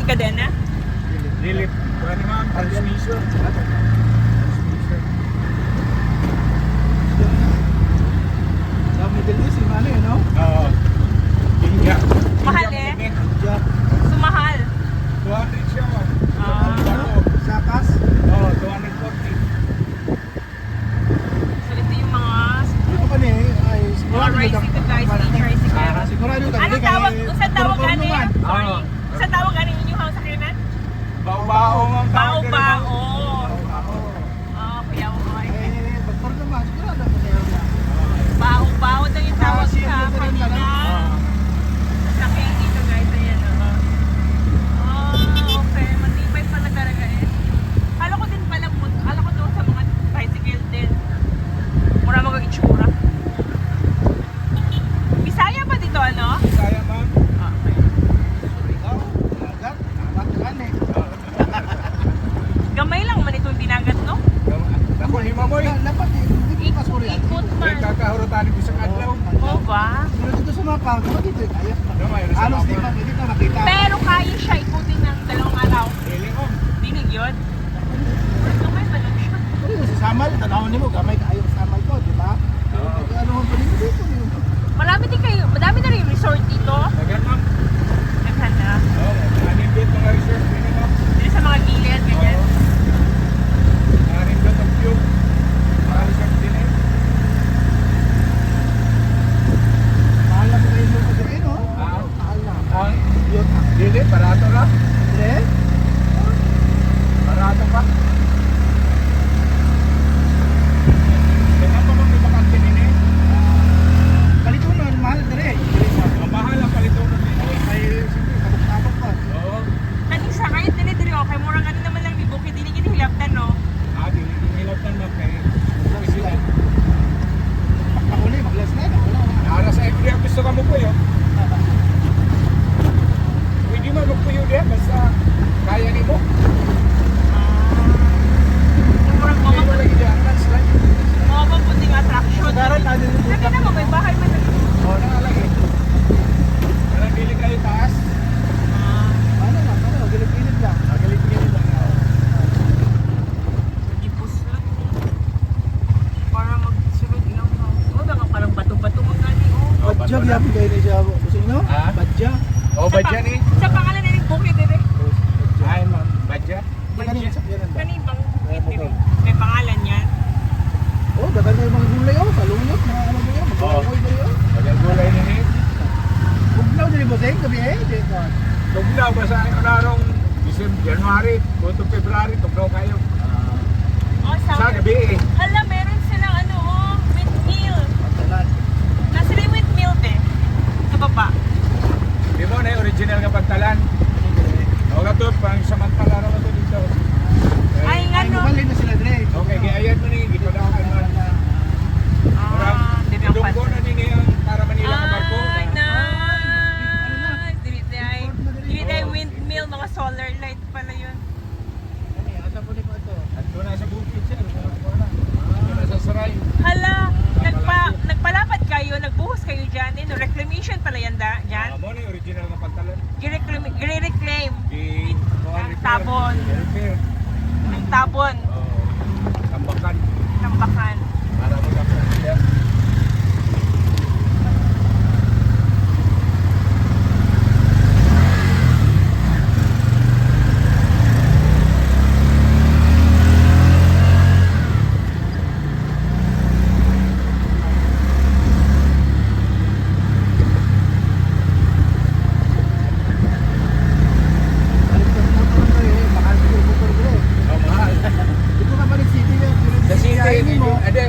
kadena? Dilip. Ano ma'am? Transmission. Sa Middle East, yung ano yun, no? Oo. India. Mahal eh. Sumahal. 200 siya ma'am. Sa kas? Oo, 240. So ito yung mga Ito pa niya, ay sigurado tricycle guys, tricycle. Sigurado ka. Anong tawag? Sa tawag ano yan? Sorry. Oo. Sa tawag ano yun yung sa sakyanan? Bao-bao ma'am. Bao-bao. Oo. Oh, kuya ko. Eh, doktor naman, sigurado ko sa'yo na. Bao-bao daw yung tawag Siya sa po rin kanina. talaga. Sakyan dito guys, ayan o. Oh, okay. Matibay pala talaga eh. Kala ko din pala, kala ko doon sa mga tricycle din. Mura mag-itsura. Bisaya ba dito ano? Kaya ma'am. Okay. Ikaw, agad, amat yan eh. Gamay lang man itong dinagat no? Ako ni Mamoy. Dapat eh, hindi ko pasuri. Ikot May man. kakahurutan ko sa adlaw. Oo ba? Pero dito sa mapa, kung dito, kaya. Gamay, nasa Halos di mapa. pa, hindi ka makita. Pero kaya siya ikutin ng 2 araw. Hiling ma'am. Dinig yun? Parang gamay pa lang siya. Pero sa Samal, tanawin mo, gamay ka ayaw sa Samal ko, di ba? Oo. Ano mo pa dito dito? Madami na rin yung resort dito. Dagan ma'am. Naghan na. Oo, anindot mga research din ma'am. Dito sa mga gilid, ganyan. Anindot ang view. Mga research din eh. Mahal na po kayo mo kasi no? Ah. Mahal na. Ang Yun, dili, barato lang. Hindi? Barato pa. Tingnan mo ma'am, may bakante din eh. Palito na, mahal na rin. Ang mahal ang palito mo din eh. Ay, sige, kabuk-kabuk pa. Oo. Kanisa kahit dili okay, murang ano naman lang ni Bukid, dili gini hilaptan no. Ah, dili hilaptan ma'am kay. Pakuli, mag-last na yun. Wala na. Nara sa every ang gusto ka mo po yun. Pwede mo magpuyo din basta kaya ni mo. Yung murang Hindi mo mga lagi dyan, landslide. puting attraction. Sagaran na din yung Sabi na mo, may bahay man lang. Oo, nakalagi. Parang dili kayo taas. Ano lang, ano, gilid-gilid lang. Galit-galit lang. Ipuslot. Para magsunod lang. Oo, baka parang bato-bato magani. Oh. Badja, giyapin kayo na siya. Gusto nyo? Ah? Badja. Oh, badya ni. Sa pangalan na rin Bukid dire. Ay, ma'am. Badya. Kanina sa yan ba? Kanibang Bukid dire. May pangalan yan. Oh, dagan na yung mga gulay oh. Salungot, mga ano ba yun? Mag-aaway ba yun? Bagang gulay ni ni. Bugnaw din ba sa'yo? Gabi eh. Di ka. Tugnaw ba sa akin narong December, January, buto February, tugnaw kayo. Oh, Sa gabi eh. Hala, meron silang ano, oh, windmill. Pagdalan. Nasa rin windmill be. Sa baba. Di mo na yung original nga pagtalan. O nga to, pang samantala naman to dito. Ay, nga Ay, no. mabalin na sila Dre. Okay, giayan mo ni, gito na ako man. Ah, dili ang Dugbo na din yung para Manila ka barko. Ay, nice. Dili tayo windmill, mga solar light pala yun. Ano yan? Asa po ni ko ito? At doon na sa bukid siya. Doon na sa saray. Hala, nagpalapad kayo, nagbuhos kayo dyan. Eh, no, reclamation pala yan dyan. Mo na yung original nga pagtalan. Gire-reclaim. Ang Tabon. Repair. Ang tabon. Tambakan. Tambakan. Para magkakaroon siya. Mahal siguro po Dre. Oh, mahal. Dito ka balik city yan. Sa city, Kainin mo. ade,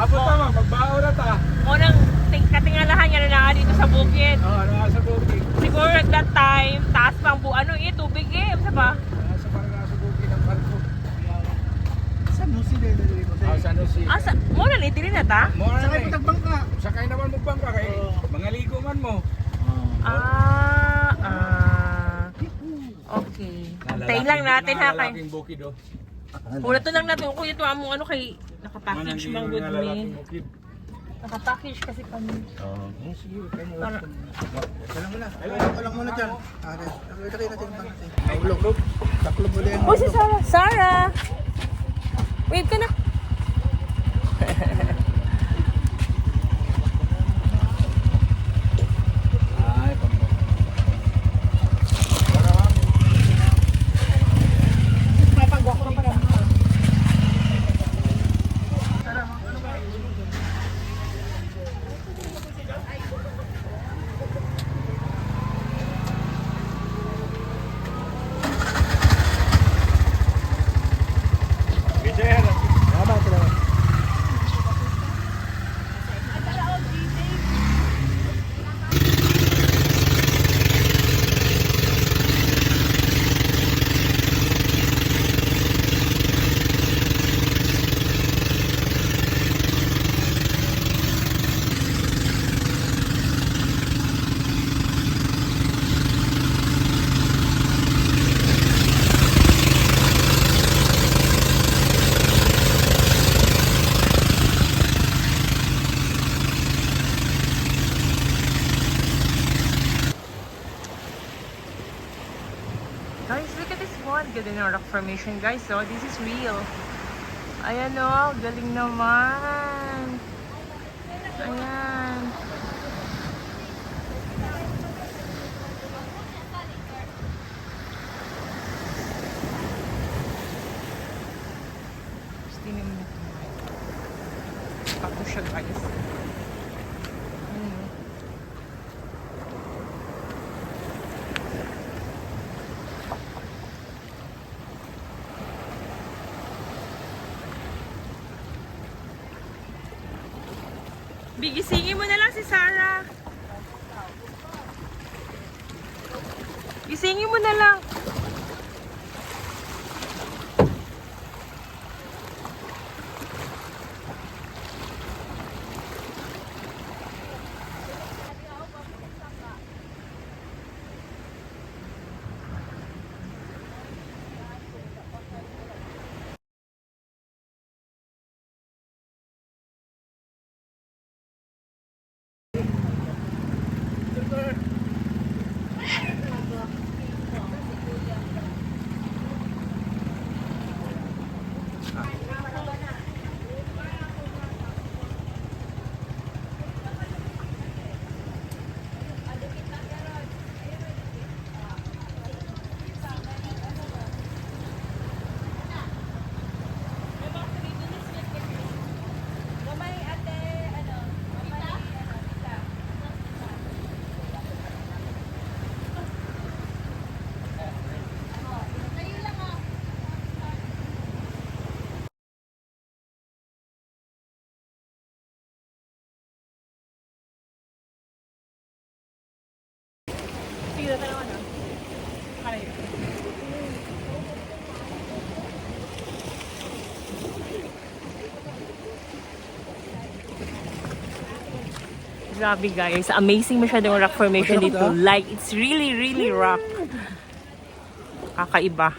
Abot mo, magbaho na ta. Unang katingalahan niya na nga dito sa bukid. Oo, nasa bukid. Siguro at that time, taas pang tubig Sa ba? Nasa parang nasa bukid ng barko. San Jose din dili ko Ah, sa. San Jose. Muna ni dili na ta? Mora Sakay na ko tagbangka. Sakay naman mo bangka kay mga ligo man mo. Okay. Tayo lang natin ha kay. Lalaking bukid oh. Una to lang natin kung ito amo kay nakapackage Manang mang good lalaking me. bukid. Nakapackage kasi kami. Oo. Sige, kayo. Para Salam muna. Walang muna dyan. Nakita kayo natin yung bangka. Naulog. Taklob mo din. Oh, si Sarah. Sarah! Wave ka na. Ay, pambo. Mapagwak ko pa rin. Salamat, salamat. Guys, look at this one. Ganda ng rock formation, guys. So, this is real. Ayan o, galing naman. Ayan. Gusto niyo mo ito. Papo siya, guys. Ayan o. Bigisingin mo na lang si Sarah. Gisingin mo na lang. Sige, tanawan na. Kaya. Grabe guys, amazing masyadong rock formation dito. Like, it's really, really rock. Kakaiba.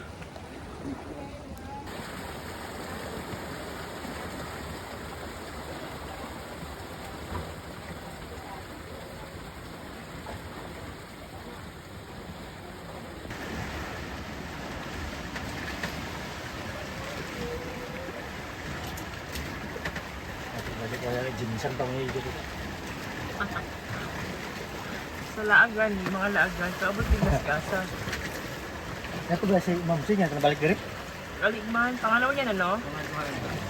Ginsang pang dito. Sa laagan, mga laagan. Kaabot din mas kasa. Ito ba si Ma'am Sinya, nabalik diri? Galing man. Pangalawa niya na, no? Pangalawa.